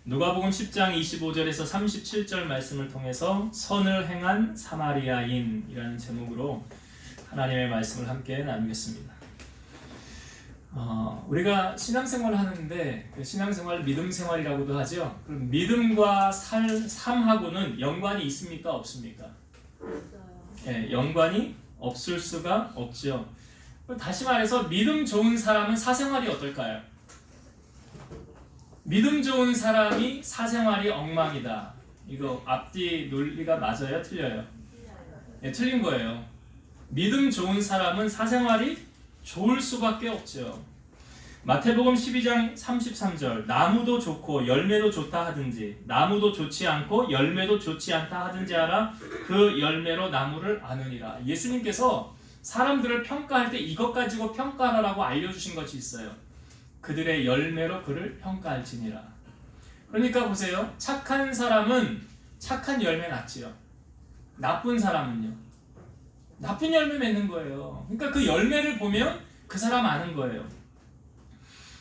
누가복음 10장 25절에서 37절 말씀을 통해서 선을 행한 사마리아인이라는 제목으로 하나님의 말씀을 함께 나누겠습니다. 우리가 신앙생활을 하는데 그 신앙생활 믿음생활이라고도 하죠. 그럼 믿음과 삶하고는 연관이 있습니까? 없습니까? 네, 연관이 없을 수가 없죠. 다시 말해서 믿음 좋은 사람은 사생활이 어떨까요? 믿음 좋은 사람이 사생활이 엉망이다. 이거 앞뒤 논리가 맞아요? 틀려요? 네, 틀린 거예요. 믿음 좋은 사람은 사생활이 좋을 수밖에 없죠. 마태복음 12장 33절 나무도 좋고 열매도 좋다 하든지 나무도 좋지 않고 열매도 좋지 않다 하든지 하라 그 열매로 나무를 아느니라. 예수님께서 사람들을 평가할 때 이것 가지고 평가하라고 알려주신 것이 있어요. 그들의 열매로 그를 평가할지니라. 그러니까 보세요. 착한 사람은 착한 열매 맺지요. 나쁜 사람은요. 나쁜 열매 맺는 거예요. 그러니까 그 열매를 보면 그 사람 아는 거예요.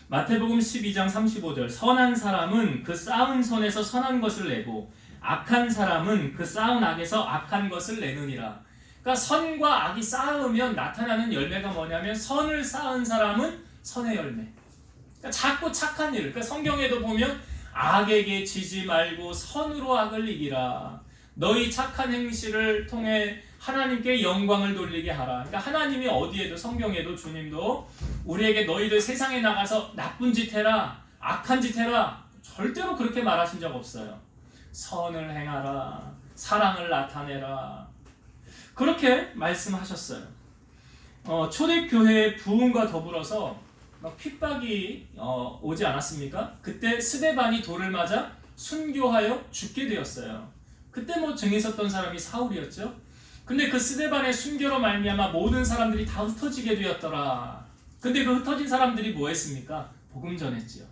마태복음 12장 35절 선한 사람은 그 쌓은 선에서 선한 것을 내고 악한 사람은 그 쌓은 악에서 악한 것을 내느니라. 그러니까 선과 악이 쌓으면 나타나는 열매가 뭐냐면 선을 쌓은 사람은 선의 열매. 그러니까 자꾸 착한 일. 그러니까 성경에도 보면 악에게 지지 말고 선으로 악을 이기라. 너희 착한 행실을 통해 하나님께 영광을 돌리게 하라. 그러니까 하나님이 어디에도 성경에도 주님도 우리에게 너희들 세상에 나가서 나쁜 짓 해라, 악한 짓 해라 절대로 그렇게 말하신 적 없어요. 선을 행하라, 사랑을 나타내라 그렇게 말씀하셨어요. 초대교회의 부흥과 더불어서 막 핍박이 오지 않았습니까? 그때 스데반이 돌을 맞아 순교하여 죽게 되었어요. 그때 증인 섰던 사람이 사울이었죠. 근데 그 스데반의 순교로 말미암아 모든 사람들이 다 흩어지게 되었더라. 근데 그 흩어진 사람들이 뭐 했습니까? 복음 전했지요.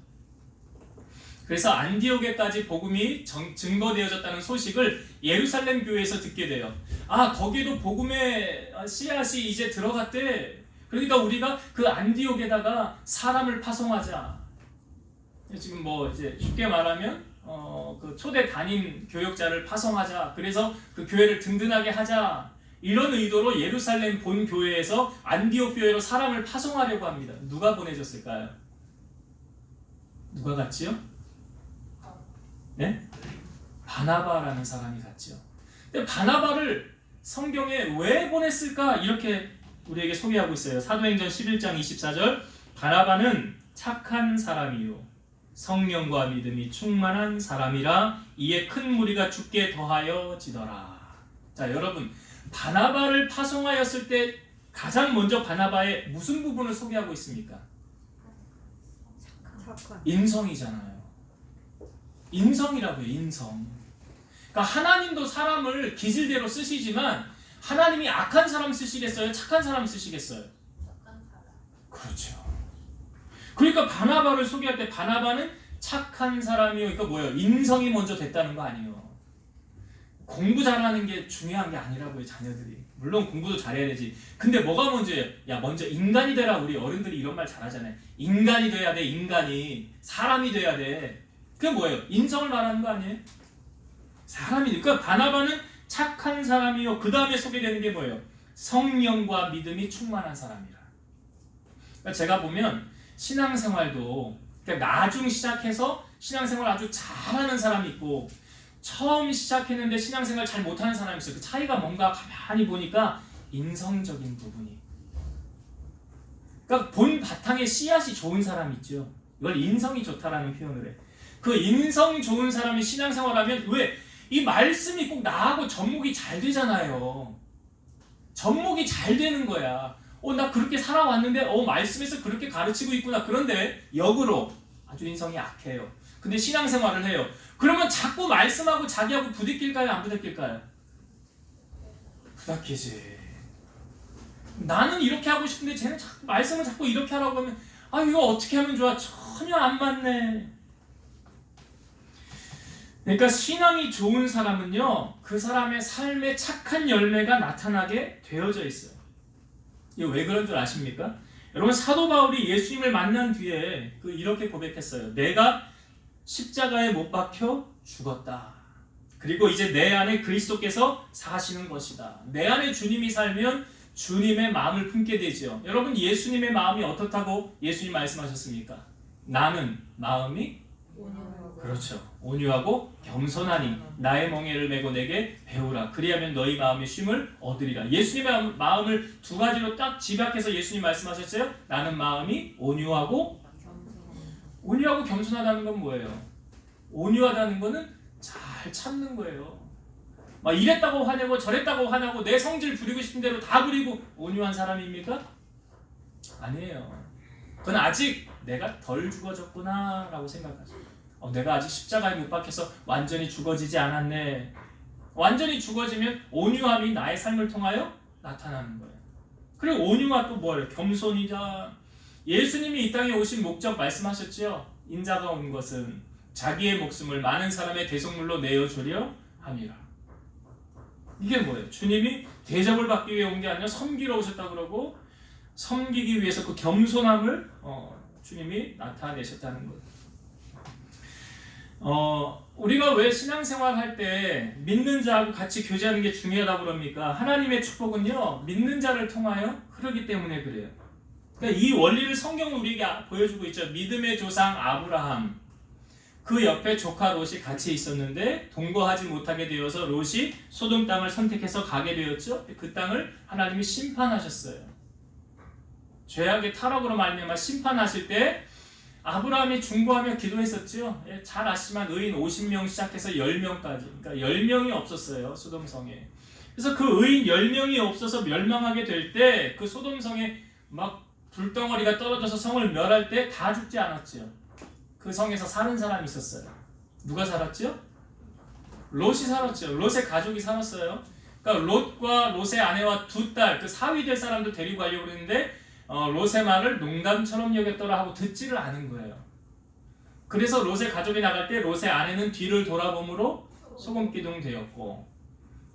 그래서 안디옥에까지 복음이 증거되어졌다는 소식을 예루살렘 교회에서 듣게 돼요. 거기에도 복음의 씨앗이 이제 들어갔대. 그러니까 우리가 그 안디옥에다가 사람을 파송하자. 지금 이제 쉽게 말하면 그 초대 담임 교역자를 파송하자. 그래서 그 교회를 든든하게 하자. 이런 의도로 예루살렘 본 교회에서 안디옥 교회로 사람을 파송하려고 합니다. 누가 보내줬을까요? 누가 갔지요? 네? 바나바라는 사람이 갔죠. 근데 바나바를 성경에 왜 보냈을까? 이렇게 우리에게 소개하고 있어요. 사도행전 11장 24절 바나바는 착한 사람이요 성령과 믿음이 충만한 사람이라 이에 큰 무리가 죽게 더하여 지더라. 자, 여러분 바나바를 파송하였을 때 가장 먼저 바나바의 무슨 부분을 소개하고 있습니까? 인성이잖아요. 인성이라고요. 인성. 그러니까 하나님도 사람을 기질대로 쓰시지만 하나님이 악한 사람 쓰시겠어요? 착한 사람 쓰시겠어요? 착한 사람. 그렇죠. 그러니까 바나바를 소개할 때 바나바는 착한 사람이요. 그러니까 뭐예요? 인성이 먼저 됐다는 거 아니에요. 공부 잘하는 게 중요한 게 아니라고요. 자녀들이. 물론 공부도 잘해야 되지. 근데 뭐가 먼저예요? 먼저 인간이 되라. 우리 어른들이 이런 말 잘하잖아요. 인간이 돼야 돼. 인간이. 사람이 돼야 돼. 그게 뭐예요? 인성을 말하는 거 아니에요? 사람이. 그러니까 바나바는 착한 사람이요. 그 다음에 소개되는 게 뭐예요? 성령과 믿음이 충만한 사람이라. 그러니까 제가 보면 신앙생활도 그러니까 나중 시작해서 신앙생활 아주 잘하는 사람이 있고 처음 시작했는데 신앙생활 잘 못하는 사람이 있어요. 그 차이가 뭔가 가만히 보니까 인성적인 부분이. 그러니까 본 바탕에 씨앗이 좋은 사람이 있죠. 이걸 인성이 좋다라는 표현을 해. 그 인성 좋은 사람이 신앙생활하면 왜? 이 말씀이 꼭 나하고 접목이 잘 되잖아요. 접목이 잘 되는 거야. 나 그렇게 살아왔는데 말씀에서 그렇게 가르치고 있구나. 그런데 역으로 아주 인성이 약해요. 근데 신앙생활을 해요. 그러면 자꾸 말씀하고 자기하고 부딪힐까요? 안 부딪힐까요? 부딪히지. 나는 이렇게 하고 싶은데 쟤는 말씀을 자꾸 이렇게 하라고 하면 이거 어떻게 하면 좋아? 전혀 안 맞네. 그러니까 신앙이 좋은 사람은요, 그 사람의 삶에 착한 열매가 나타나게 되어져 있어요. 이거 왜 그런 줄 아십니까? 여러분 사도 바울이 예수님을 만난 뒤에 이렇게 고백했어요. 내가 십자가에 못 박혀 죽었다. 그리고 이제 내 안에 그리스도께서 사시는 것이다. 내 안에 주님이 살면 주님의 마음을 품게 되죠. 여러분, 예수님의 마음이 어떻다고 예수님 말씀하셨습니까? 나는 마음이 그렇죠. 온유하고 겸손하니 나의 멍에를 메고 내게 배우라. 그리하면 너희 마음의 쉼을 얻으리라. 예수님의 마음을 두 가지로 딱 집약해서 예수님 말씀하셨어요. 나는 마음이 온유하고 겸손하다는 건 뭐예요? 온유하다는 거는 잘 참는 거예요. 막 이랬다고 화내고 저랬다고 화내고 내 성질 부리고 싶은 대로 다 부리고 온유한 사람입니까? 아니에요. 그건 아직 내가 덜 죽어졌구나 라고 생각하죠. 내가 아직 십자가에 못 박혀서 완전히 죽어지지 않았네. 완전히 죽어지면 온유함이 나의 삶을 통하여 나타나는 거예요. 그리고 온유가 또 뭐예요? 겸손이다. 예수님이 이 땅에 오신 목적 말씀하셨죠. 인자가 온 것은 자기의 목숨을 많은 사람의 대속물로 내어주려 함이라. 이게 뭐예요? 주님이 대접을 받기 위해 온 게 아니라 섬기러 오셨다 그러고 섬기기 위해서 그 겸손함을 주님이 나타내셨다는 거예요. 우리가 왜 신앙생활 할 때 믿는 자하고 같이 교제하는 게 중요하다고 그럽니까? 하나님의 축복은요, 믿는 자를 통하여 흐르기 때문에 그래요. 그러니까 이 원리를 성경은 우리에게 보여주고 있죠. 믿음의 조상 아브라함, 그 옆에 조카 롯이 같이 있었는데 동거하지 못하게 되어서 롯이 소돔 땅을 선택해서 가게 되었죠. 그 땅을 하나님이 심판하셨어요. 죄악의 타락으로 말미암아 심판하실 때 아브라함이 중보하며 기도했었죠. 잘 아시지만 의인 50명 시작해서 10명까지, 그러니까 10명이 없었어요, 소돔성에. 그래서 그 의인 10명이 없어서 멸망하게 될 때 그 소돔성에 막 불덩어리가 떨어져서 성을 멸할 때 다 죽지 않았죠. 그 성에서 사는 사람이 있었어요. 누가 살았죠? 롯이 살았죠. 롯의 가족이 살았어요. 그러니까 롯과 롯의 아내와 두 딸, 그 사위 될 사람도 데리고 가려고 그랬는데 롯의 말을 농담처럼 여겼더라 하고 듣지를 않은 거예요. 그래서 롯의 가족이 나갈 때 롯의 아내는 뒤를 돌아봄으로 소금기둥 되었고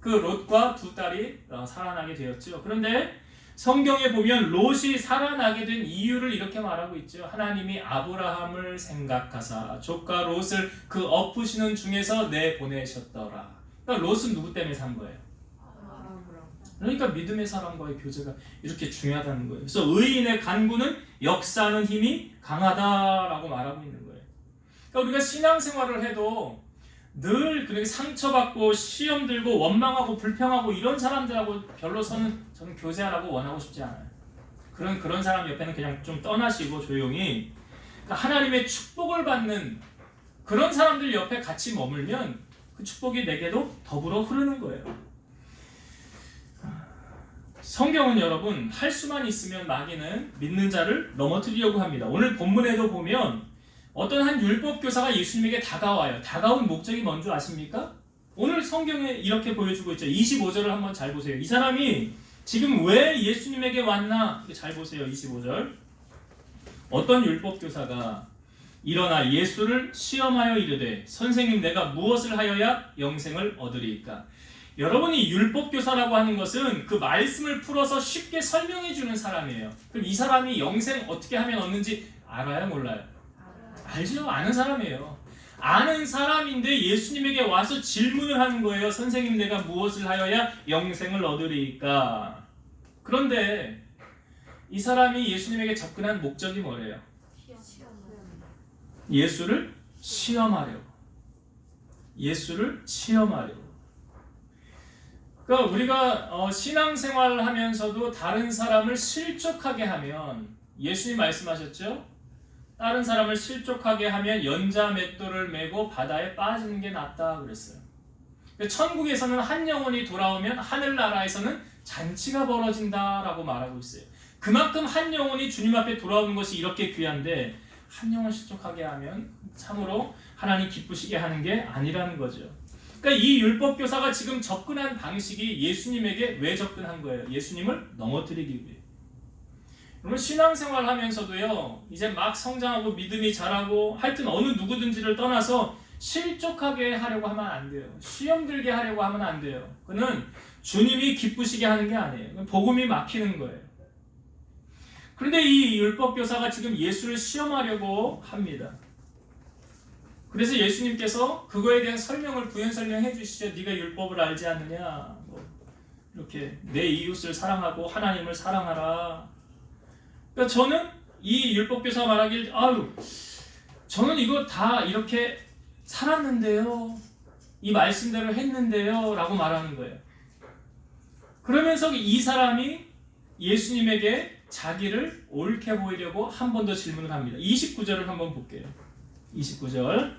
그 롯과 두 딸이 살아나게 되었죠. 그런데 성경에 보면 롯이 살아나게 된 이유를 이렇게 말하고 있죠. 하나님이 아브라함을 생각하사 조카 롯을 그 엎으시는 중에서 내보내셨더라. 그러니까 롯은 누구 때문에 산 거예요? 그러니까 믿음의 사람과의 교제가 이렇게 중요하다는 거예요. 그래서 의인의 간구는 역사하는 힘이 강하다라고 말하고 있는 거예요. 그러니까 우리가 신앙생활을 해도 늘 그렇게 상처받고 시험 들고 원망하고 불평하고 이런 사람들하고 별로 저는 교제하라고 원하고 싶지 않아요. 그런 사람 옆에는 그냥 좀 떠나시고 조용히 하나님의 축복을 받는 그런 사람들 옆에 같이 머물면 그 축복이 내게도 더불어 흐르는 거예요. 성경은 여러분 할 수만 있으면 마귀는 믿는 자를 넘어뜨리려고 합니다. 오늘 본문에도 보면 어떤 한 율법 교사가 예수님에게 다가와요. 다가온 목적이 뭔지 아십니까? 오늘 성경에 이렇게 보여주고 있죠. 25절을 한번 잘 보세요. 이 사람이 지금 왜 예수님에게 왔나? 잘 보세요. 25절. 어떤 율법 교사가 일어나 예수를 시험하여 이르되 선생님 내가 무엇을 하여야 영생을 얻으리이까? 여러분이 율법교사라고 하는 것은 그 말씀을 풀어서 쉽게 설명해 주는 사람이에요. 그럼 이 사람이 영생 어떻게 하면 얻는지 알아요? 몰라요? 알죠? 아는 사람이에요. 아는 사람인데 예수님에게 와서 질문을 하는 거예요. 선생님 내가 무엇을 하여야 영생을 얻으리이까? 그런데 이 사람이 예수님에게 접근한 목적이 뭐래요? 예수를 시험하려고. 예수를 시험하려고. 그러니까 우리가 신앙생활을 하면서도 다른 사람을 실족하게 하면 예수님 말씀하셨죠? 다른 사람을 실족하게 하면 연자 맷돌을 메고 바다에 빠지는 게 낫다 그랬어요. 천국에서는 한 영혼이 돌아오면 하늘나라에서는 잔치가 벌어진다라고 말하고 있어요. 그만큼 한 영혼이 주님 앞에 돌아오는 것이 이렇게 귀한데 한 영혼 실족하게 하면 참으로 하나님 기쁘시게 하는 게 아니라는 거죠. 그러니까 이 율법교사가 지금 접근한 방식이 예수님에게 왜 접근한 거예요? 예수님을 넘어뜨리기 위해. 여러분 신앙생활 하면서도요 이제 막 성장하고 믿음이 자라고 하여튼 어느 누구든지를 떠나서 실족하게 하려고 하면 안 돼요. 시험 들게 하려고 하면 안 돼요. 그는 주님이 기쁘시게 하는 게 아니에요. 복음이 막히는 거예요. 그런데 이 율법교사가 지금 예수를 시험하려고 합니다. 그래서 예수님께서 그거에 대한 설명을 부연 설명해 주시죠. 네가 율법을 알지 않느냐? 뭐 이렇게 내 이웃을 사랑하고 하나님을 사랑하라. 그러니까 저는 이 율법교사 말하길 저는 이거 다 이렇게 살았는데요. 이 말씀대로 했는데요. 라고 말하는 거예요. 그러면서 이 사람이 예수님에게 자기를 옳게 보이려고 한 번 더 질문을 합니다. 29절을 한번 볼게요. 29절.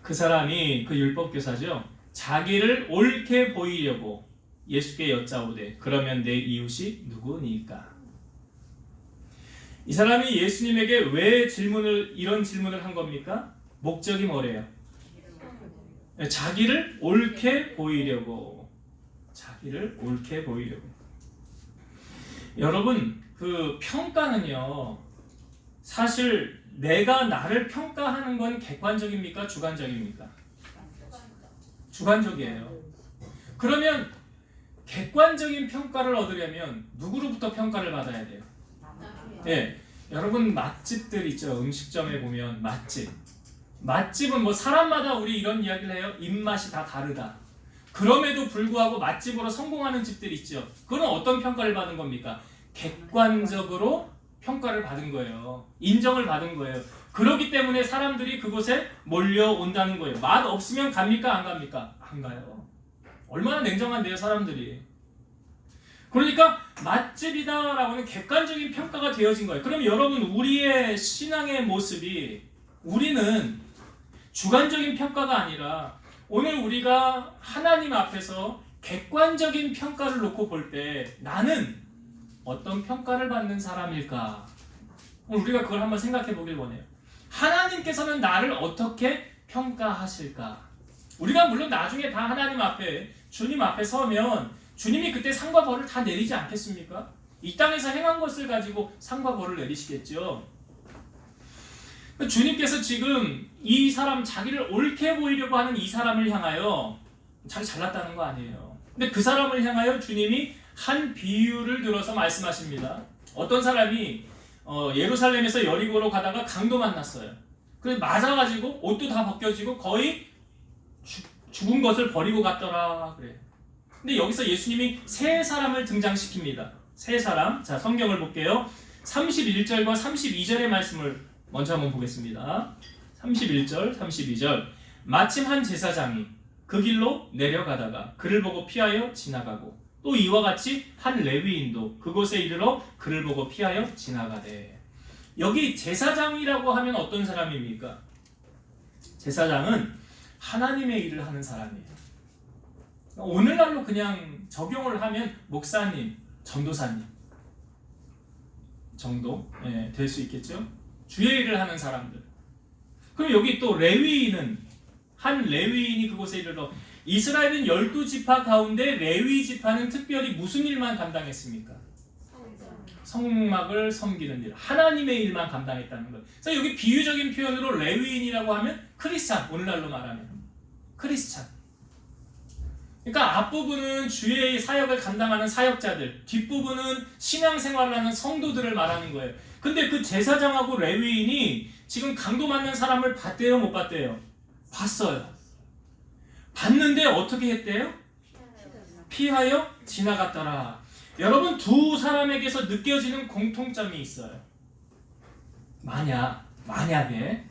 그 사람이 그 율법교사죠. 자기를 옳게 보이려고 예수께 여짜오되 그러면 내 이웃이 누구니까? 이 사람이 예수님에게 왜 이런 질문을 한 겁니까? 목적이 뭐래요? 자기를 옳게 보이려고. 자기를 옳게 보이려고. 여러분, 그 평가는요, 사실 내가 나를 평가하는 건 객관적입니까? 주관적입니까? 주관적이에요. 그러면 객관적인 평가를 얻으려면 누구로부터 평가를 받아야 돼요? 예, 여러분 맛집들 있죠. 음식점에 보면 맛집은 뭐 사람마다 우리 이런 이야기를 해요. 입맛이 다 다르다. 그럼에도 불구하고 맛집으로 성공하는 집들 있죠. 그건 어떤 평가를 받은 겁니까? 객관적으로 평가를 받은 거예요. 인정을 받은 거예요. 그렇기 때문에 사람들이 그곳에 몰려온다는 거예요. 맛 없으면 갑니까? 안 갑니까? 안 가요. 얼마나 냉정한데요, 사람들이. 그러니까 맛집이다라고는 객관적인 평가가 되어진 거예요. 그럼 여러분, 우리의 신앙의 모습이, 우리는 주관적인 평가가 아니라 오늘 우리가 하나님 앞에서 객관적인 평가를 놓고 볼 때 나는 어떤 평가를 받는 사람일까? 우리가 그걸 한번 생각해 보길 원해요. 하나님께서는 나를 어떻게 평가하실까? 우리가 물론 나중에 다 하나님 앞에, 주님 앞에 서면 주님이 그때 상과 벌을 다 내리지 않겠습니까? 이 땅에서 행한 것을 가지고 상과 벌을 내리시겠죠. 주님께서 지금 이 사람, 자기를 옳게 보이려고 하는 이 사람을 향하여, 자기 잘났다는 거 아니에요. 근데 그 사람을 향하여 주님이 한 비유를 들어서 말씀하십니다. 어떤 사람이 예루살렘에서 여리고로 가다가 강도 만났어요. 그래서 맞아가지고 옷도 다 벗겨지고 거의 죽은 것을 버리고 갔더라 그래. 근데 여기서 예수님이 세 사람을 등장시킵니다. 세 사람. 자, 성경을 볼게요. 31절과 32절의 말씀을 먼저 한번 보겠습니다. 31절, 32절. 마침 한 제사장이 그 길로 내려가다가 그를 보고 피하여 지나가고 또 이와 같이 한 레위인도 그곳에 이르러 그를 보고 피하여 지나가되. 여기 제사장이라고 하면 어떤 사람입니까? 제사장은 하나님의 일을 하는 사람이에요. 오늘날로 그냥 적용을 하면 목사님, 전도사님 정도 될 수 있겠죠? 주의 일을 하는 사람들. 그럼 여기 또 레위인은, 한 레위인이 그곳에 이르러, 이스라엘은 12지파 가운데 레위 지파는 특별히 무슨 일만 감당했습니까? 성막을 섬기는 일, 하나님의 일만 감당했다는 거예요. 그래서 여기 비유적인 표현으로 레위인이라고 하면 크리스찬, 오늘날로 말하면 크리스찬. 그러니까 앞부분은 주의 사역을 감당하는 사역자들, 뒷부분은 신앙생활을 하는 성도들을 말하는 거예요. 근데 그 제사장하고 레위인이 지금 강도 맞는 사람을 봤대요, 못 봤대요? 봤어요. 봤는데 어떻게 했대요? 피하여 지나갔더라. 여러분, 사람에게서 느껴지는 공통점이 있어요. 만약에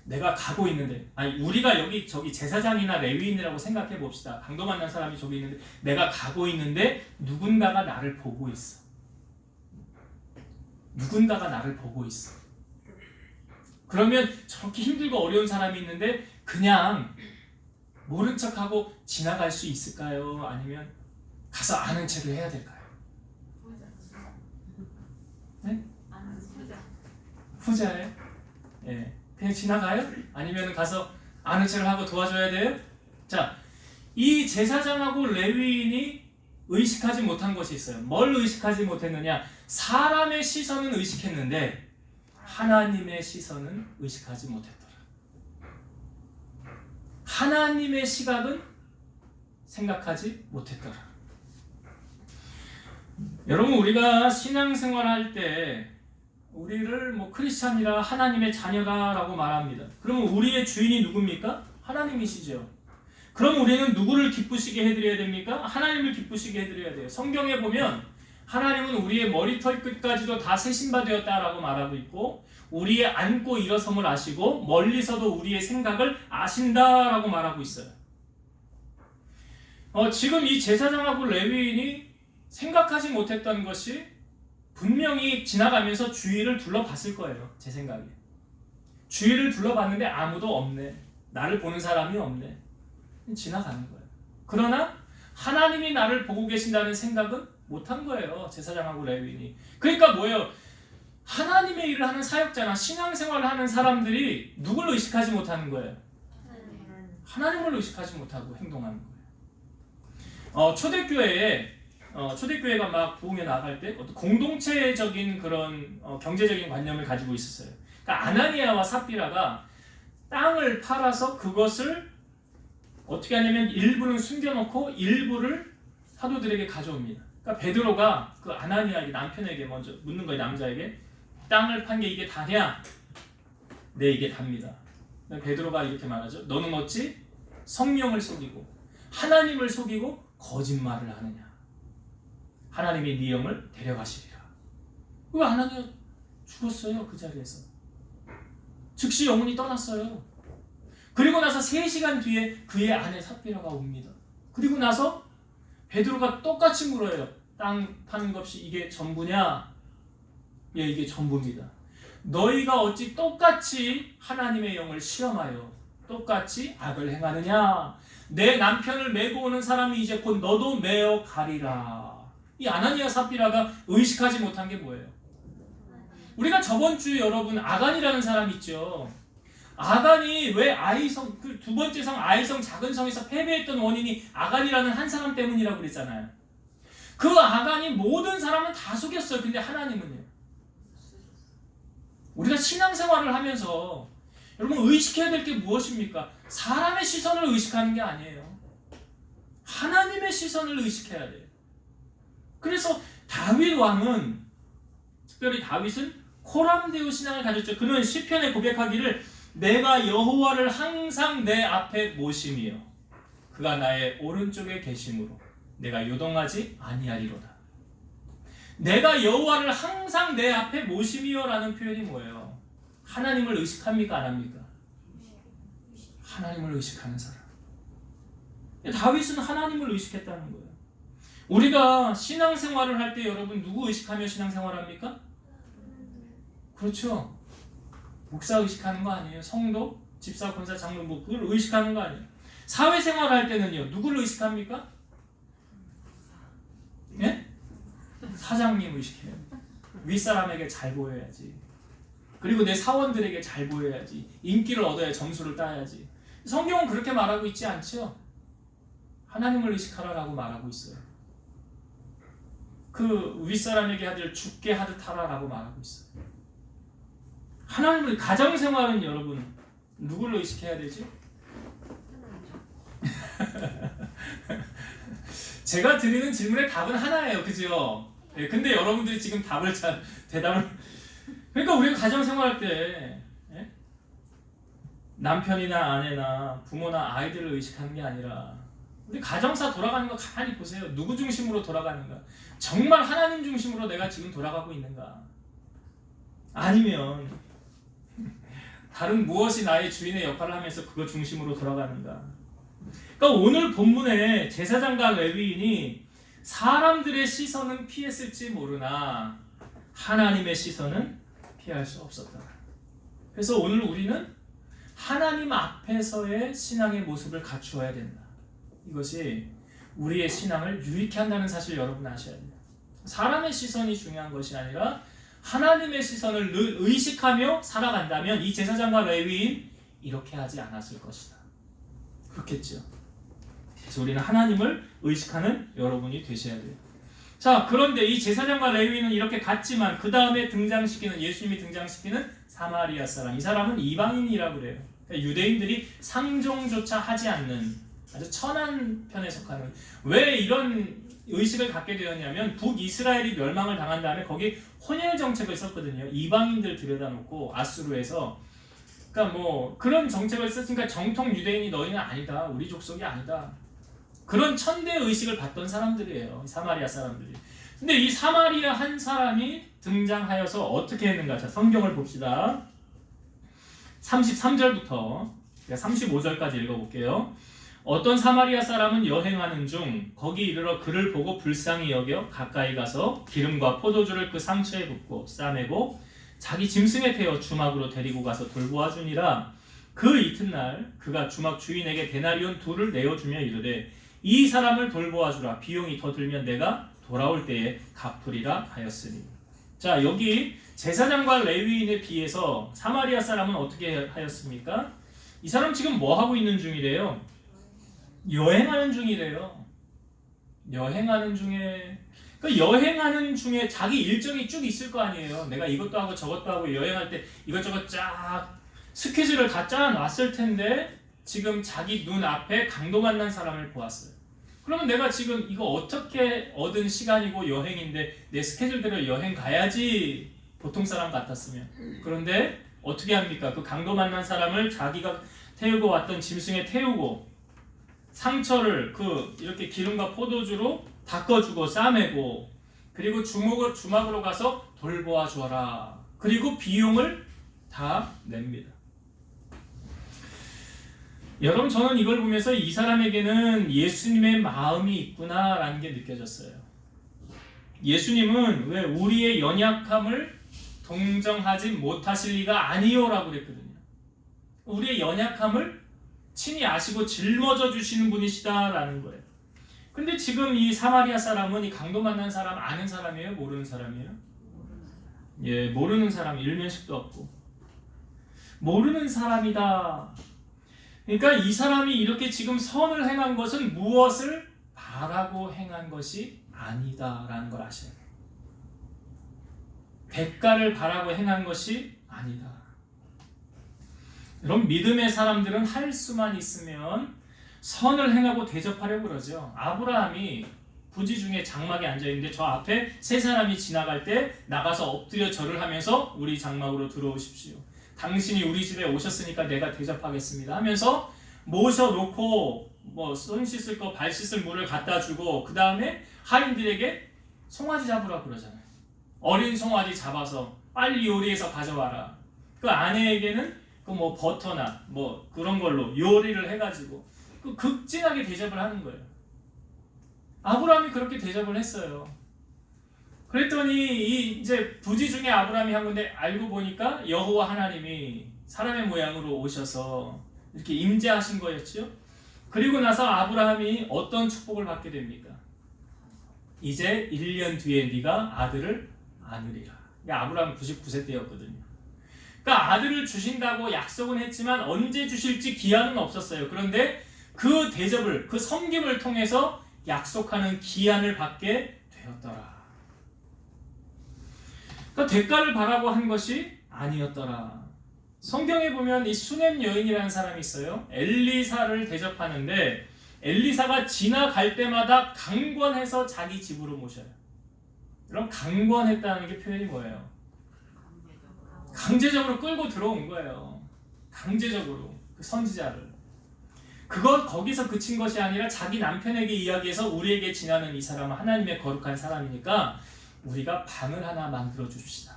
내가 가고 있는데, 우리가 저기 제사장이나 레위인이라고 생각해 봅시다. 강도 만난 사람이 저기 있는데 내가 가고 있는데 누군가가 나를 보고 있어. 그러면 저렇게 힘들고 어려운 사람이 있는데 그냥 모른 척하고 지나갈 수 있을까요? 아니면 가서 아는 척을 해야 될까요? 네? 후자예요? 예. 그냥 지나가요? 아니면 가서 아는 척을 하고 도와줘야 돼요? 자, 이 제사장하고 레위인이 의식하지 못한 것이 있어요. 뭘 의식하지 못했느냐? 사람의 시선은 의식했는데 하나님의 시선은 의식하지 못했더라. 하나님의 시각은 생각하지 못했더라. 여러분, 우리가 신앙생활 할 때 우리를 뭐 크리스찬이라 하나님의 자녀다라고 말합니다. 그러면 우리의 주인이 누굽니까? 하나님이시죠. 그럼 우리는 누구를 기쁘시게 해드려야 됩니까? 하나님을 기쁘시게 해드려야 돼요. 성경에 보면 하나님은 우리의 머리털 끝까지도 다 세신바 되었다라고 말하고 있고, 우리의 앉고 일어섬을 아시고 멀리서도 우리의 생각을 아신다라고 말하고 있어요. 지금 이 제사장하고 레위인이 생각하지 못했던 것이 분명히 지나가면서 주위를 둘러봤을 거예요. 제 생각에. 주위를 둘러봤는데 아무도 없네. 나를 보는 사람이 없네. 지나가는 거예요. 그러나 하나님이 나를 보고 계신다는 생각은 못한 거예요. 제사장하고 레위인이. 그러니까 뭐예요? 하나님의 일을 하는 사역자나 신앙생활을 하는 사람들이 누굴 의식하지 못하는 거예요? 하나님을 의식하지 못하고 행동하는 거예요. 초대교회가 막 부흥에 나갈 때 어떤 공동체적인 그런 경제적인 관념을 가지고 있었어요. 그러니까 아나니아와 삽비라가 땅을 팔아서 그것을 어떻게 하냐면 일부는 숨겨놓고 일부를 사도들에게 가져옵니다. 그러니까 베드로가 그 아나니아에게, 남편에게 먼저 묻는 거예요. 남자에게. 땅을 판 게 이게 다냐? 네, 이게 답니다. 베드로가 이렇게 말하죠. 너는 어찌 성령을 속이고 하나님을 속이고 거짓말을 하느냐? 하나님이 네 영을 데려가시리라. 왜 아나니아 죽었어요? 그 자리에서. 즉시 영혼이 떠났어요. 그리고 나서 3시간 뒤에 그의 아내 삽비라가 옵니다. 그리고 나서 베드로가 똑같이 물어요. 땅 파는 것이 이게 전부냐? 예, 이게 전부입니다. 너희가 어찌 똑같이 하나님의 영을 시험하여 똑같이 악을 행하느냐? 내 남편을 메고 오는 사람이 이제 곧 너도 메어 가리라. 이 아나니아 삽비라가 의식하지 못한 게 뭐예요? 우리가 저번 주 여러분 아간이라는 사람 있죠. 아간이 왜 아이성, 그 두 번째 성 아이성 작은 성에서 패배했던 원인이 아간이라는 한 사람 때문이라고 그랬잖아요. 그 아간이 모든 사람은 다 속였어요. 근데 하나님은요. 우리가 신앙생활을 하면서 여러분 의식해야 될 게 무엇입니까? 사람의 시선을 의식하는 게 아니에요. 하나님의 시선을 의식해야 돼요. 그래서 다윗 왕은, 특별히 다윗은 코람데오 신앙을 가졌죠. 그는 시편에 고백하기를 내가 여호와를 항상 내 앞에 모심이요 그가 나의 오른쪽에 계심으로 내가 요동하지 아니하리로다. 내가 여호와를 항상 내 앞에 모심이요 라는 표현이 뭐예요? 하나님을 의식합니까? 안 합니까? 하나님을 의식하는 사람. 다윗은 하나님을 의식했다는 거예요. 우리가 신앙생활을 할 때 여러분 누구 의식하며 신앙생활합니까? 그렇죠. 목사 의식하는 거 아니에요. 성도, 집사, 권사, 장로 뭐 그걸 의식하는 거 아니에요. 사회생활 할 때는요. 누구를 의식합니까? 예? 사장님 의식해요. 윗사람에게 잘 보여야지. 그리고 내 사원들에게 잘 보여야지. 인기를 얻어야 점수를 따야지. 성경은 그렇게 말하고 있지 않죠? 하나님을 의식하라라고 말하고 있어요. 그 윗사람에게 하들 죽게 하듯 하라라고 말하고 있어요. 하나님을, 가정생활은 여러분 누구를 의식해야 되지? 제가 드리는 질문의 답은 하나예요. 그죠? 예, 근데 여러분들이 지금 대답을 그러니까 우리가 가정생활할 때 예? 남편이나 아내나 부모나 아이들을 의식하는 게 아니라 우리 가정사 돌아가는 거 가만히 보세요. 누구 중심으로 돌아가는가? 정말 하나님 중심으로 내가 지금 돌아가고 있는가? 아니면 다른 무엇이 나의 주인의 역할을 하면서 그거 중심으로 돌아가는가? 그러니까 오늘 본문에 제사장과 레위인이 사람들의 시선은 피했을지 모르나 하나님의 시선은 피할 수 없었다. 그래서 오늘 우리는 하나님 앞에서의 신앙의 모습을 갖추어야 된다. 이것이 우리의 신앙을 유익해 한다는 사실 여러분 아셔야 돼요. 사람의 시선이 중요한 것이 아니라 하나님의 시선을 늘 의식하며 살아간다면 이 제사장과 레위인 이렇게 하지 않았을 것이다. 그렇겠죠. 그래서 우리는 하나님을 의식하는 여러분이 되셔야 돼요. 자, 그런데 이 제사장과 레위인은 이렇게 갔지만 그 다음에 등장시키는, 예수님이 등장시키는 사마리아 사람, 이 사람은 이방인이라고 그래요. 그러니까 유대인들이 상종조차 하지 않는 아주 천한 편에 속하는. 왜 이런 의식을 갖게 되었냐면 북이스라엘이 멸망을 당한 다음에 거기 혼혈 정책을 썼거든요. 이방인들 들여다놓고 아수르에서. 그러니까 뭐 그런 정책을 썼으니까 정통 유대인이 너희는 아니다. 우리 족속이 아니다. 그런 천대 의식을 받던 사람들이에요. 사마리아 사람들이. 근데 이 사마리아 한 사람이 등장하여서 어떻게 했는가? 자, 성경을 봅시다. 33절부터 35절까지 읽어볼게요. 어떤 사마리아 사람은 여행하는 중 거기 이르러 그를 보고 불쌍히 여겨 가까이 가서 기름과 포도주를 그 상처에 붓고 싸매고 자기 짐승에 태워 주막으로 데리고 가서 돌보아 주니라. 그 이튿날 그가 주막 주인에게 데나리온 2를 내어주며 이르되 이 사람을 돌보아 주라. 비용이 더 들면 내가 돌아올 때에 갚으리라 하였으니. 자, 여기 제사장과 레위인에 비해서 사마리아 사람은 어떻게 하였습니까? 이 사람 지금 뭐 하고 있는 중이래요? 여행하는 중이래요. 여행하는 중에, 그 여행하는 중에 자기 일정이 쭉 있을 거 아니에요. 내가 이것도 하고 저것도 하고 여행할 때 이것저것 쫙 스케줄을 다 짜놨을 텐데 지금 자기 눈 앞에 강도 만난 사람을 보았어요. 그러면 내가 지금 이거 어떻게 얻은 시간이고 여행인데 내 스케줄대로 여행 가야지, 보통 사람 같았으면. 그런데 어떻게 합니까? 그 강도 만난 사람을 자기가 태우고 왔던 짐승에 태우고 상처를 이렇게 기름과 포도주로 닦아주고 싸매고, 그리고 주막으로 가서 돌보아 주어라. 그리고 비용을 다 냅니다. 여러분, 저는 이걸 보면서 이 사람에게는 예수님의 마음이 있구나라는 게 느껴졌어요. 예수님은 왜 우리의 연약함을 동정하지 못하실 리가 아니요라고 그랬거든요. 우리의 연약함을 친히 아시고 짊어져 주시는 분이시다라는 거예요. 근데 지금 이 사마리아 사람은 이 강도 만난 사람 아는 사람이에요? 모르는 사람이에요? 예, 모르는 사람, 일면식도 없고 모르는 사람이다. 그러니까 이 사람이 이렇게 지금 선을 행한 것은 무엇을 바라고 행한 것이 아니다라는 걸 아셔야 돼요. 대가를 바라고 행한 것이 아니다. 여러분, 믿음의 사람들은 할 수만 있으면 선을 행하고 대접하려고 그러죠. 아브라함이 부지 중에 장막에 앉아있는데 저 앞에 세 사람이 지나갈 때 나가서 엎드려 절을 하면서 우리 장막으로 들어오십시오. 당신이 우리 집에 오셨으니까 내가 대접하겠습니다 하면서 모셔놓고 손 씻을 거, 발 씻을 물을 갖다 주고 그 다음에 하인들에게 송아지 잡으라 그러잖아요. 어린 송아지 잡아서 빨리 요리해서 가져와라. 그 아내에게는 버터나 그런 걸로 요리를 해가지고 극진하게 대접을 하는 거예요. 아브라함이 그렇게 대접을 했어요. 그랬더니 이제 부지 중에 아브라함이 한 건데 알고 보니까 여호와 하나님이 사람의 모양으로 오셔서 이렇게 임재하신 거였죠. 그리고 나서 아브라함이 어떤 축복을 받게 됩니까? 이제 1년 뒤에 네가 아들을 안으리라. 아브라함 99세 때였거든요. 그러니까 아들을 주신다고 약속은 했지만 언제 주실지 기한은 없었어요. 그런데 그 대접을, 그 섬김을 통해서 약속하는 기한을 받게 되었더라. 그러니까 대가를 바라고 한 것이 아니었더라. 성경에 보면 이 수넴 여인이라는 사람이 있어요. 엘리사를 대접하는데 엘리사가 지나갈 때마다 강권해서 자기 집으로 모셔요. 그럼 강권했다는 게 표현이 뭐예요? 강제적으로 끌고 들어온 거예요. 강제적으로 그 선지자를. 거기서 그친 것이 아니라 자기 남편에게 이야기해서 우리에게 지나는 이 사람은 하나님의 거룩한 사람이니까 우리가 방을 하나 만들어 줍시다.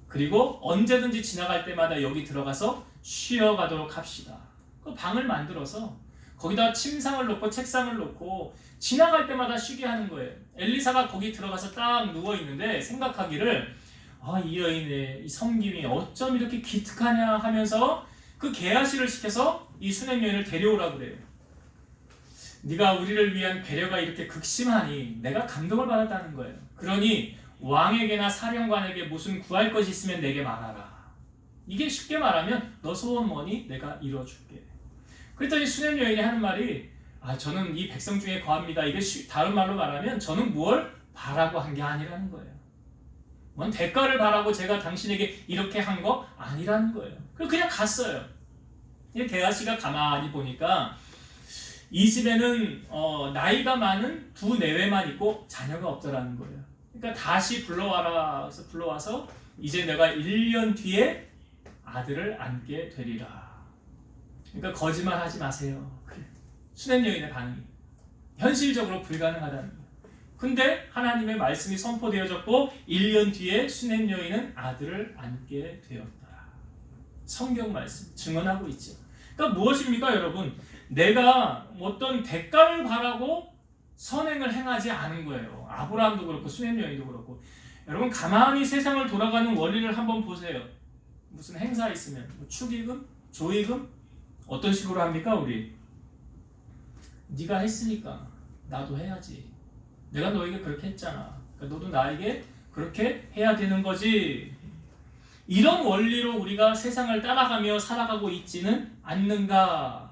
그리고 언제든지 지나갈 때마다 여기 들어가서 쉬어가도록 합시다. 그 방을 만들어서 거기다 침상을 놓고 책상을 놓고 지나갈 때마다 쉬게 하는 거예요. 엘리사가 거기 들어가서 딱 누워있는데 생각하기를 이 여인의 이 섬김이 어쩜 이렇게 기특하냐 하면서 그 게하시를 시켜서 이 수넴 여인을 데려오라고 그래요. 네가 우리를 위한 배려가 이렇게 극심하니 내가 감동을 받았다는 거예요. 그러니 왕에게나 사령관에게 무슨 구할 것이 있으면 내게 말하라. 이게 쉽게 말하면 너 소원 뭐니? 내가 이뤄줄게. 그랬더니 수넴 여인이 하는 말이 저는 이 백성 중에 거합니다. 이게 다른 말로 말하면 저는 무엇을 바라고 한 게 아니라는 거예요. 뭔 대가를 바라고 제가 당신에게 이렇게 한 거 아니라는 거예요. 그냥 갔어요. 게하시가 가만히 보니까 이 집에는 나이가 많은 두 내외만 있고 자녀가 없더라는 거예요. 그러니까 다시 불러와라. 그래서 불러와서 이제 내가 1년 뒤에 아들을 안게 되리라. 그러니까 거짓말하지 마세요. 그래. 수냄 여인의 반응이 현실적으로 불가능하다는 거예요. 근데 하나님의 말씀이 선포되어졌고 1년 뒤에 수냄 여인은 아들을 안게 되었다. 성경 말씀 증언하고 있죠. 그러니까 무엇입니까, 여러분? 내가 어떤 대가를 바라고 선행을 행하지 않은 거예요. 아브라함도 그렇고 수냄 여인도 그렇고. 여러분 가만히 세상을 돌아가는 원리를 한번 보세요. 무슨 행사 있으면 축의금, 조의금 어떤 식으로 합니까, 우리? 네가 했으니까 나도 해야지. 내가 너에게 그렇게 했잖아. 그러니까 너도 나에게 그렇게 해야 되는 거지. 이런 원리로 우리가 세상을 따라가며 살아가고 있지는 않는가?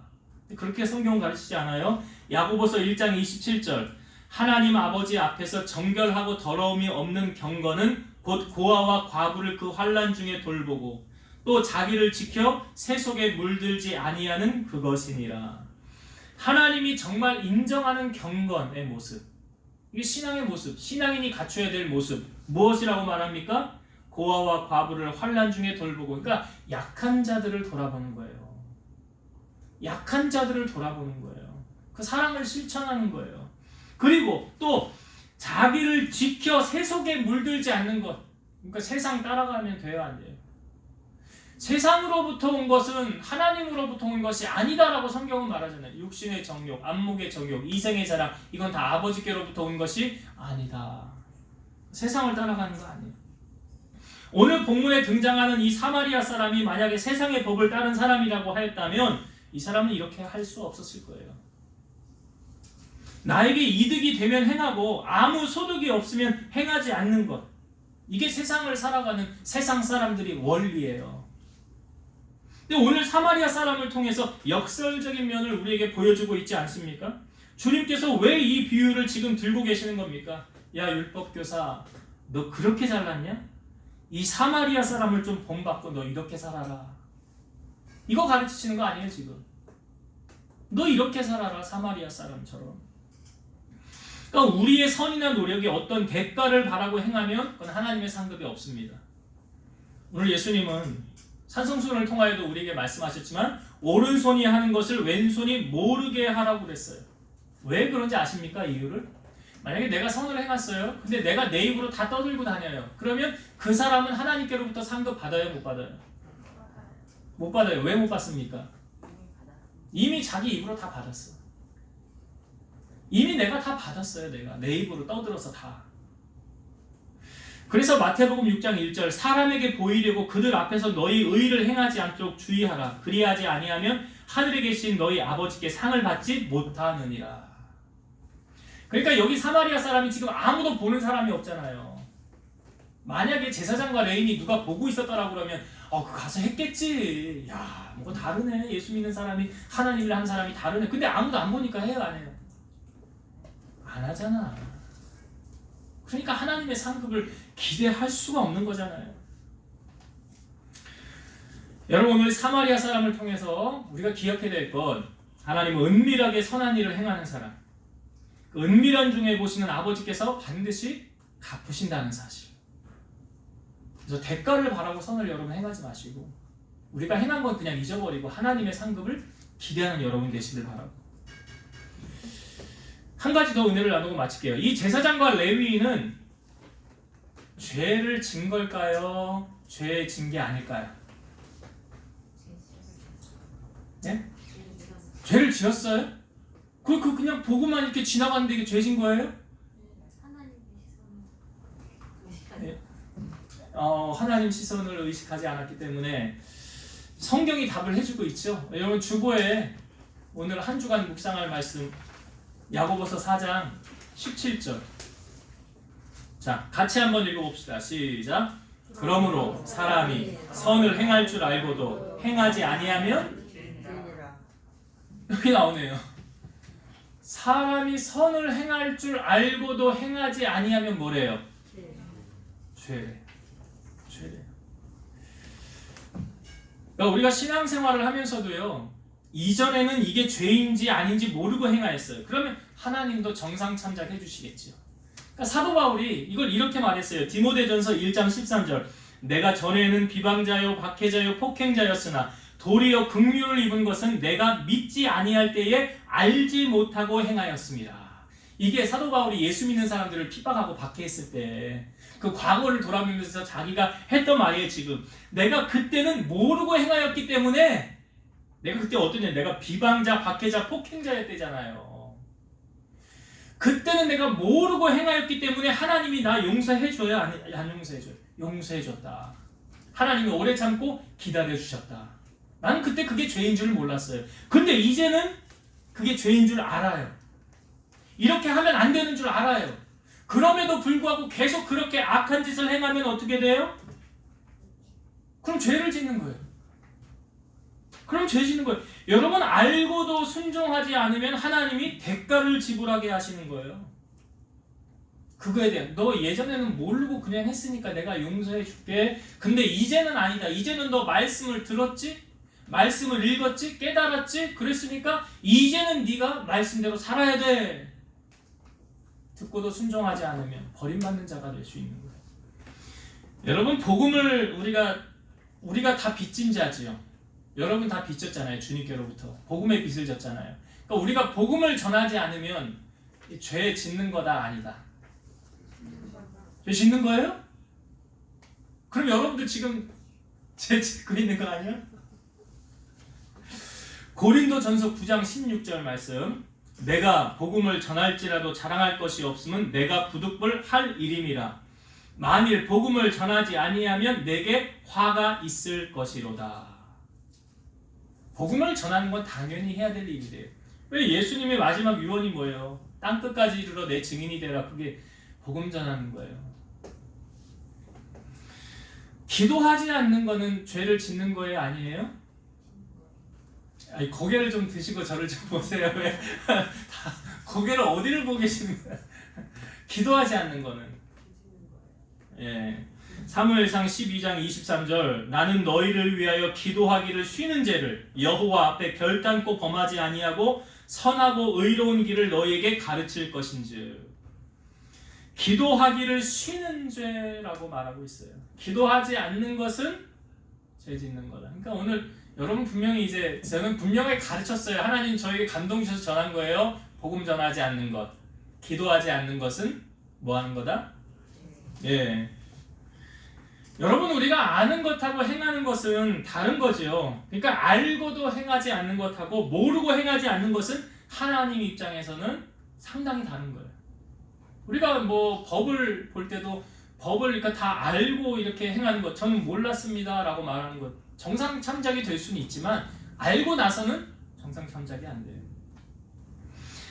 그렇게 성경은 가르치지 않아요? 야고보서 1장 27절 하나님 아버지 앞에서 정결하고 더러움이 없는 경건은 곧 고아와 과부를 그 환난 중에 돌보고 또 자기를 지켜 새 속에 물들지 아니하는 그것이니라. 하나님이 정말 인정하는 경건의 모습, 이게 신앙의 모습, 신앙인이 갖춰야 될 모습 무엇이라고 말합니까? 고아와 과부를 환난 중에 돌보고, 그러니까 약한 자들을 돌아보는 거예요. 약한 자들을 돌아보는 거예요. 그 사랑을 실천하는 거예요. 그리고 또 자기를 지켜 새 속에 물들지 않는 것, 그러니까 세상 따라가면 돼요, 안 돼요? 세상으로부터 온 것은 하나님으로부터 온 것이 아니다라고 성경은 말하잖아요. 육신의 정욕, 안목의 정욕, 이생의 자랑, 이건 다 아버지께로부터 온 것이 아니다. 세상을 따라가는 거 아니에요. 오늘 본문에 등장하는 이 사마리아 사람이 만약에 세상의 법을 따른 사람이라고 하였다면 이 사람은 이렇게 할 수 없었을 거예요. 나에게 이득이 되면 행하고 아무 소득이 없으면 행하지 않는 것, 이게 세상을 살아가는 세상 사람들의 원리예요. 근데 오늘 사마리아 사람을 통해서 역설적인 면을 우리에게 보여주고 있지 않습니까? 주님께서 왜 이 비유를 지금 들고 계시는 겁니까? 야, 율법교사, 너 그렇게 잘났냐? 이 사마리아 사람을 좀 본받고 너 이렇게 살아라. 이거 가르치시는 거 아니에요, 지금? 너 이렇게 살아라, 사마리아 사람처럼. 그러니까 우리의 선이나 노력이 어떤 대가를 바라고 행하면 그건 하나님의 상급이 없습니다. 오늘 예수님은 산성수훈을 통하여도 우리에게 말씀하셨지만 오른손이 하는 것을 왼손이 모르게 하라고 그랬어요. 왜 그런지 아십니까? 이유를? 만약에 내가 선을 행했어요. 근데 내가 내 입으로 다 떠들고 다녀요. 그러면 그 사람은 하나님께로부터 상급 받아요? 못 받아요? 못 받아요. 왜 못 받습니까? 이미 자기 입으로 다 받았어. 이미 내가 다 받았어요. 내가 내 입으로 떠들어서 다. 그래서 마태복음 6장 1절 사람에게 보이려고 그들 앞에서 너희 의를 행하지 않도록 주의하라. 그리하지 아니하면 하늘에 계신 너희 아버지께 상을 받지 못하느니라. 그러니까 여기 사마리아 사람이 지금 아무도 보는 사람이 없잖아요. 만약에 제사장과 레인이 누가 보고 있었다라고 그러면 그 가서 했겠지. 야, 뭐가 다르네. 예수 믿는 사람이 하나님을 한 사람이 다르네. 근데 아무도 안 보니까 해요, 안 해요? 안 하잖아. 그러니까 하나님의 상급을 기대할 수가 없는 거잖아요. 여러분, 오늘 사마리아 사람을 통해서 우리가 기억해야 될 건 하나님은 은밀하게 선한 일을 행하는 사람, 그 은밀한 중에 보시는 아버지께서 반드시 갚으신다는 사실. 그래서 대가를 바라고 선을 여러분 행하지 마시고 우리가 행한 건 그냥 잊어버리고 하나님의 상급을 기대하는 여러분 되시길 바라고. 한 가지 더 은혜를 나누고 마칠게요. 이 제사장과 레위인은 죄를 진 걸까요? 죄 진 게 아닐까요? 네? 죄를 지었어요? 그냥 보고만 이렇게 지나갔는데 이게 죄진 거예요? 네. 하나님 시선을 의식하지 않았기 때문에 성경이 답을 해주고 있죠. 여러분 주보에 오늘 한 주간 묵상할 말씀 야고보서 4장 17절. 자, 같이 한번 읽어봅시다. 시작. 그러므로 사람이 선을 행할 줄 알고도 행하지 아니하면 여기 나오네요. 사람이 선을 행할 줄 알고도 행하지 아니하면 뭐래요? 죄래. 죄래. 그러니까 우리가 신앙생활을 하면서도요, 이전에는 이게 죄인지 아닌지 모르고 행하였어요. 그러면 하나님도 정상참작해 주시겠지요. 그러니까 사도 바울이 이걸 이렇게 말했어요. 디모데전서 1장 13절. 내가 전에는 비방자요 박해자요 폭행자였으나 도리어 긍휼을 입은 것은 내가 믿지 아니할 때에 알지 못하고 행하였습니다. 이게 사도 바울이 예수 믿는 사람들을 핍박하고 박해했을 때 그 과거를 돌아보면서 자기가 했던 말이에요. 지금 내가 그때는 모르고 행하였기 때문에 내가 그때 어떠냐, 내가 비방자 박해자 폭행자였대잖아요. 그때는 내가 모르고 행하였기 때문에 하나님이 나 용서해줘요? 안 용서해줘요? 용서해줬다. 하나님이 오래 참고 기다려주셨다. 나는 그때 그게 죄인 줄 몰랐어요. 근데 이제는 그게 죄인 줄 알아요. 이렇게 하면 안 되는 줄 알아요. 그럼에도 불구하고 계속 그렇게 악한 짓을 행하면 어떻게 돼요? 그럼 죄를 짓는 거예요. 그럼 죄 짓는 거예요. 여러분, 알고도 순종하지 않으면 하나님이 대가를 지불하게 하시는 거예요. 그거에 대한, 너 예전에는 모르고 그냥 했으니까 내가 용서해 줄게. 근데 이제는 아니다. 이제는 너 말씀을 들었지? 말씀을 읽었지? 깨달았지? 그랬으니까 이제는 네가 말씀대로 살아야 돼. 듣고도 순종하지 않으면 버림받는 자가 될 수 있는 거예요. 여러분, 복음을 우리가 다 빚진 자지요. 여러분 다 빚졌잖아요. 주님께로부터 복음의 빚을 졌잖아요. 그러니까 우리가 복음을 전하지 않으면 죄 짓는 거다 아니다. 죄 짓는 거예요? 그럼 여러분들 지금 죄 짓고 있는 거 아니야? 고린도전서 9장 16절 말씀. 내가 복음을 전할지라도 자랑할 것이 없으면 내가 부득불 할 일임이라. 만일 복음을 전하지 아니하면 내게 화가 있을 것이로다. 복음을 전하는 건 당연히 해야 될 일이래요. 왜 예수님의 마지막 유언이 뭐예요? 땅끝까지 이르러 내 증인이 되라. 그게 복음 전하는 거예요. 기도하지 않는 거는 죄를 짓는 거예요? 아니에요? 아니, 고개를 좀 드시고 저를 좀 보세요. 왜 고개를 어디를 보고 계시는 거야? 기도하지 않는 거는. 예. 사무엘상 12장 23절. 나는 너희를 위하여 기도하기를 쉬는 죄를 여호와 앞에 결단코 범하지 아니하고 선하고 의로운 길을 너희에게 가르칠 것인즉. 기도하기를 쉬는 죄라고 말하고 있어요. 기도하지 않는 것은 죄 짓는 거다. 그러니까 오늘 여러분 분명히 이제 저는 분명히 가르쳤어요. 하나님 저에게 감동 주셔서 전한 거예요. 복음 전하지 않는 것, 기도하지 않는 것은 뭐 하는 거다? 예. 여러분, 우리가 아는 것하고 행하는 것은 다른 거죠. 그러니까 알고도 행하지 않는 것하고 모르고 행하지 않는 것은 하나님 입장에서는 상당히 다른 거예요. 우리가 뭐 법을 볼 때도 법을 그러니까 다 알고 이렇게 행하는 것, 저는 몰랐습니다라고 말하는 것, 정상 참작이 될 수는 있지만 알고 나서는 정상 참작이 안 돼요.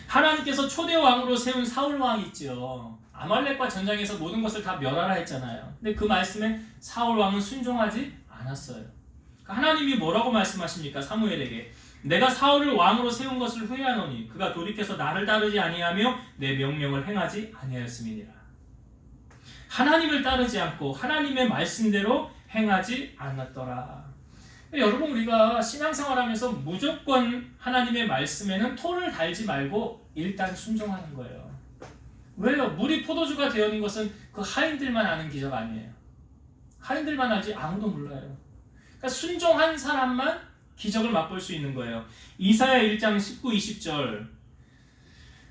하나님께서 초대 왕으로 세운 사울 왕이 있죠. 아말렉과 전쟁에서 모든 것을 다 멸하라 했잖아요. 근데 그 말씀에 사울 왕은 순종하지 않았어요. 하나님이 뭐라고 말씀하십니까? 사무엘에게 내가 사울을 왕으로 세운 것을 후회하노니 그가 돌이켜서 나를 따르지 아니하며 내 명령을 행하지 아니하였음이니라. 하나님을 따르지 않고 하나님의 말씀대로 행하지 않았더라. 여러분, 우리가 신앙생활하면서 무조건 하나님의 말씀에는 토를 달지 말고 일단 순종하는 거예요. 왜요? 물이 포도주가 되는 것은 그 하인들만 아는 기적 아니에요. 하인들만 알지 아무도 몰라요. 그러니까 순종한 사람만 기적을 맛볼 수 있는 거예요. 이사야 1장 19, 20절.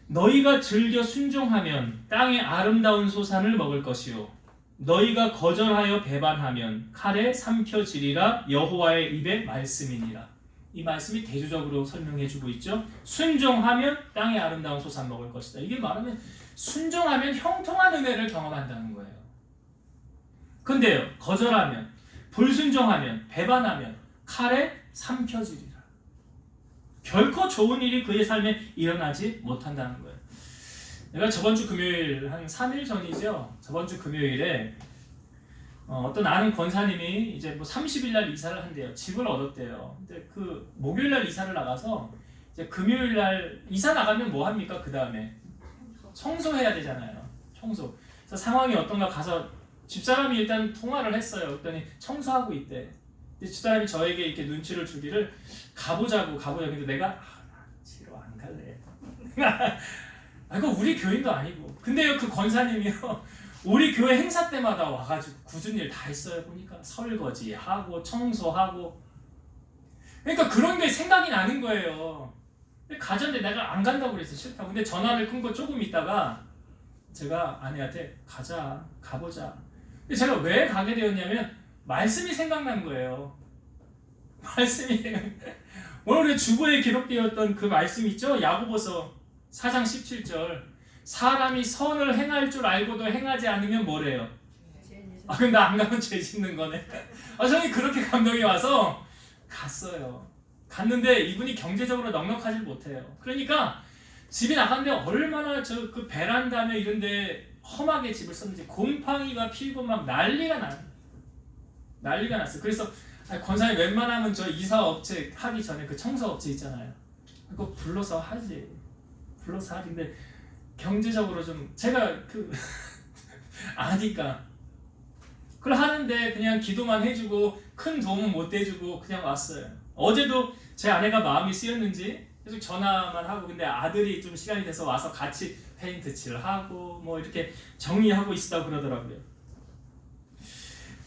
너희가 즐겨 순종하면 땅의 아름다운 소산을 먹을 것이요 너희가 거절하여 배반하면 칼에 삼켜지리라. 여호와의 입의 말씀이니라. 이 말씀이 대조적으로 설명해주고 있죠. 순종하면 땅의 아름다운 소산 먹을 것이다. 이게 말하면 순종하면 형통한 은혜를 경험한다는 거예요. 근데요, 거절하면, 불순종하면, 배반하면 칼에 삼켜지리라. 결코 좋은 일이 그의 삶에 일어나지 못한다는 거예요. 내가 저번주 금요일 한 3일 전이죠. 저번주 금요일에 어떤 아는 권사님이 이제 뭐 30일 날 이사를 한대요. 집을 얻었대요. 근데 그 목요일 날 이사를 나가서 이제 금요일 날 이사 나가면 뭐 합니까? 그 다음에 청소해야 되잖아요. 청소. 그래서 상황이 어떤가 가서 집사람이 일단 통화를 했어요. 그랬더니 청소하고 있대. 근데 집사람이 저에게 이렇게 눈치를 주기를 가보자고. 근데 내가 싫어, 안 갈래. 이거 우리 교인도 아니고. 근데요, 그 권사님이요, 우리 교회 행사 때마다 와가지고 굳은 일 다 했어요. 보니까 설거지하고 청소하고. 그러니까 그런 게 생각이 나는 거예요. 가자는데 내가 안 간다고 그랬어. 싫다고. 근데 전화를 끊고 조금 있다가 제가 아내한테 가보자. 근데 제가 왜 가게 되었냐면 말씀이 생각난 거예요. 말씀이 오늘 우리 주보에 기록되었던 그 말씀 있죠? 야고보서 4장 17절. 사람이 선을 행할 줄 알고도 행하지 않으면 뭐래요? 그럼 나 안 가면 죄 짓는 거네. 저는 그렇게 감동이 와서 갔어요. 갔는데 이분이 경제적으로 넉넉하지 못해요. 그러니까 집이 나갔는데 얼마나 그 베란다며 이런데 험하게 집을 썼는지 곰팡이가 피고 막 난리가 났어요. 그래서 권사님 웬만하면 저 이사업체 하기 전에 그 청소업체 있잖아요. 그거 불러서 하지. 근데 경제적으로 좀 제가 아니까 그걸 하는데 그냥 기도만 해주고 큰 도움은 못 대주고 그냥 왔어요. 어제도 제 아내가 마음이 쓰였는지 계속 전화만 하고, 근데 아들이 좀 시간이 돼서 와서 같이 페인트 칠하고 뭐 이렇게 정리하고 있다고 그러더라고요.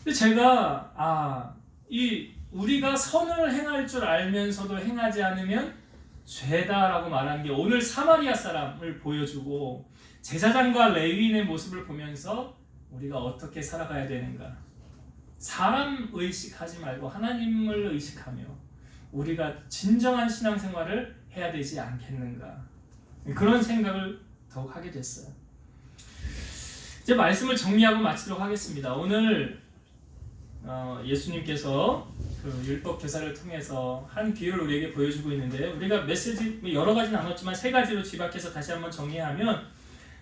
근데 제가 우리가 선을 행할 줄 알면서도 행하지 않으면 죄다라고 말하는 게 오늘 사마리아 사람을 보여주고 제사장과 레위인의 모습을 보면서 우리가 어떻게 살아가야 되는가. 사람 의식하지 말고 하나님을 의식하며 우리가 진정한 신앙생활을 해야 되지 않겠는가. 그런 생각을 더욱 하게 됐어요. 이제 말씀을 정리하고 마치도록 하겠습니다. 오늘 예수님께서 그 율법 교사를 통해서 한 비유를 우리에게 보여주고 있는데, 우리가 메시지 여러 가지 나눴지만 세 가지로 집약해서 다시 한번 정리하면,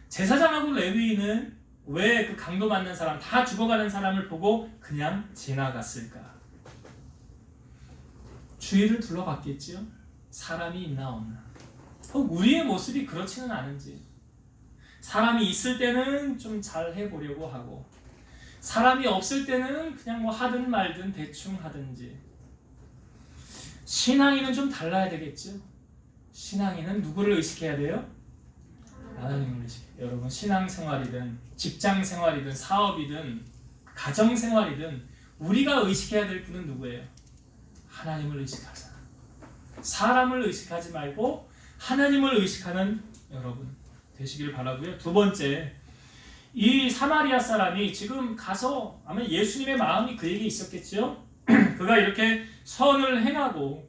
제사장하고 레위인은 왜 그 강도받는 사람, 다 죽어가는 사람을 보고 그냥 지나갔을까? 주위를 둘러봤겠지요. 사람이 있나 없나. 우리의 모습이 그렇지는 않은지. 사람이 있을 때는 좀 잘 해보려고 하고, 사람이 없을 때는 그냥 뭐 하든 말든 대충 하든지. 신앙인은 좀 달라야 되겠죠. 신앙인은 누구를 의식해야 돼요? 하나님을 의식해요. 여러분, 신앙생활이든 직장생활이든 사업이든 가정생활이든 우리가 의식해야 될 분은 누구예요? 하나님을 의식하자. 사람을 의식하지 말고 하나님을 의식하는 여러분 되시기를 바라고요. 두 번째, 이 사마리아 사람이 지금 가서 아마 예수님의 마음이 그에게 있었겠죠. 그가 이렇게 선을 행하고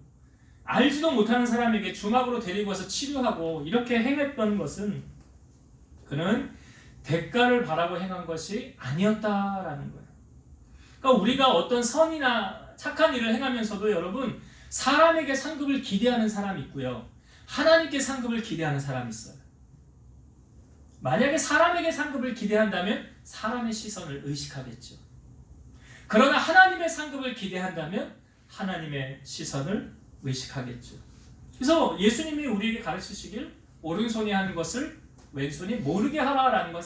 알지도 못하는 사람에게 주막으로 데리고 와서 치료하고 이렇게 행했던 것은 그는 대가를 바라고 행한 것이 아니었다라는 거예요. 그러니까 우리가 어떤 선이나 착한 일을 행하면서도 여러분, 사람에게 상급을 기대하는 사람이 있고요, 하나님께 상급을 기대하는 사람이 있어요. 만약에 사람에게 상급을 기대한다면 사람의 시선을 의식하겠죠. 그러나 하나님의 상급을 기대한다면 하나님의 시선을 의식하겠죠. 그래서 예수님이 우리에게 가르치시길 오른손이 하는 것을 왼손이 모르게 하라라는 것을